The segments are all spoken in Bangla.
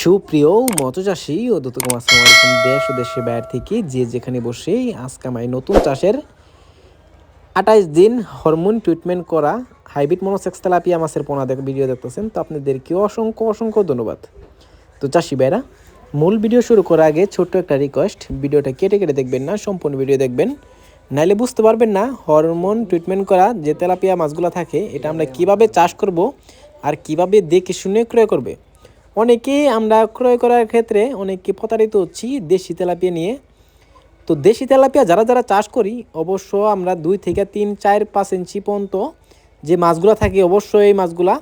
সুপ্রিয় মৎস্যচাষী ও দর্শক আসসালামু আলাইকুম। দেশ ও দেশের বাইরে থেকে যে যেখানে বসে আজকে আমি নতুন চাষের 28 দিন হরমোন ট্রিটমেন্ট করা হাইব্রিড মনোসেক্স তেলাপিয়া মাছের পোনা ভিডিও দেখতেছেন। তো আপনাদেরকে অসংখ্য ধন্যবাদ। তো চাষি ভাইরা, মূল ভিডিও শুরু করার আগে ছোট্ট একটা রিকোয়েস্ট, ভিডিওটা কেটে দেখবেন না, সম্পূর্ণ ভিডিও দেখবেন, নাইলে বুঝতে পারবেন না হরমোন ট্রিটমেন্ট করা যে তেলাপিয়া মাছগুলো থাকে এটা আমরা কিভাবে চাষ করব আর কিভাবে দেখে শুনে ক্রয় করবে। অনেকেই আমরা ক্রয় করার ক্ষেত্রে অনেকে প্রতারিত হচ্ছি দেশি তেলাপিয়া নিয়ে। তো দেশি তেলাপিয়া যারা চাষ করি অবশ্য আমরা 2 থেকে 3, 4, 5 ইঞ্চি পর্যন্ত যে মাছগুলো থাকে অবশ্যই এই মাছগুলা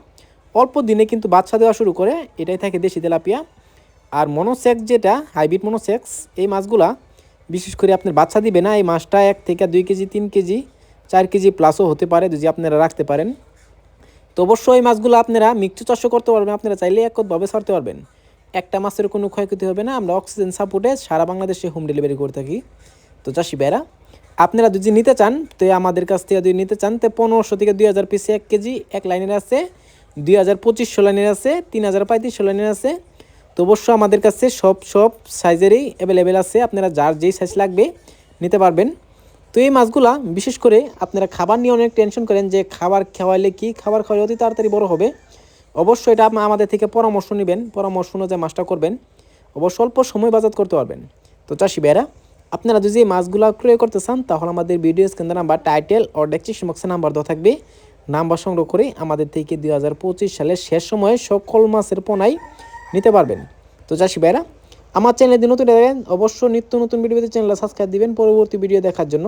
অল্প দিনে কিন্তু বাচ্চা দেওয়া শুরু করে, এটাই থাকে দেশি তেলাপিয়া। আর মনোসেক্স যেটা হাইব্রিড মনোসেক্স, এই মাছগুলা বিশেষ করে আপনার বাচ্চা দিবে না। এই মাছটা 1 থেকে 2 কেজি, 3 কেজি, 4 কেজি প্লাসও হতে পারে যদি আপনারা রাখতে পারেন। তো অবশ্যই এই মাছগুলো আপনারা মিক্সড চাষও করতে পারবেন, আপনারা চাইলে এককভাবে ছাড়তে পারবেন, একটা মাছের কোনো ক্ষয়ক্ষতি হবে না। আমরা অক্সিজেন সাপোর্টে সারা বাংলাদেশে হোম ডেলিভারি করে থাকি। তো চাষি ভাইরা, আপনারা যদি নিতে চান তো আমাদের কাছ থেকে যদি নিতে চান তো 1500 থেকে 2000 পিসে 1 কেজি এক লাইনের আছে, 2200 লাইনের আছে, 3035 লাইনের আছে। তো অবশ্যই আমাদের কাছে সব সাইজেরই অ্যাভেলেবেল আছে, আপনারা যার যেই সাইজ লাগবে নিতে পারবেন। তো এই মাছগুলা বিশেষ করে আপনারা খাবার নিয়ে অনেক টেনশন করেন যে খাবার খাওয়াইলে কি খাবার খাওয়ালে অতি তাড়াতাড়ি বড় হবে। অবশ্যই এটা আমাদের থেকে পরামর্শ নেবেন, পরামর্শ অনুযায়ী মাছটা করবেন, অবশ্য অল্প সময় বাজার করতে পারবেন। তো চাষি ভাইরা, আপনারা যদি এই মাছগুলো ক্রয় করতে চান তাহলে আমাদের ভিডিও স্ক্রিনে নাম্বার, টাইটেল ও ডেসক্রিপশন বক্সে নাম্বার দেওয়া থাকবে, নাম্বার সংগ্রহ করে আমাদের থেকে 2025 সালের শেষ সময়ে সকল মাছের পোনাই নিতে পারবেন। তো চাষি ভাইরা, আমার চ্যানেলে নতুন দেখেন অবশ্যই নিত্য নতুন ভিডিও পেতে চ্যানেলটা সাবস্ক্রাইব দিবেন পরবর্তী ভিডিও দেখার জন্য।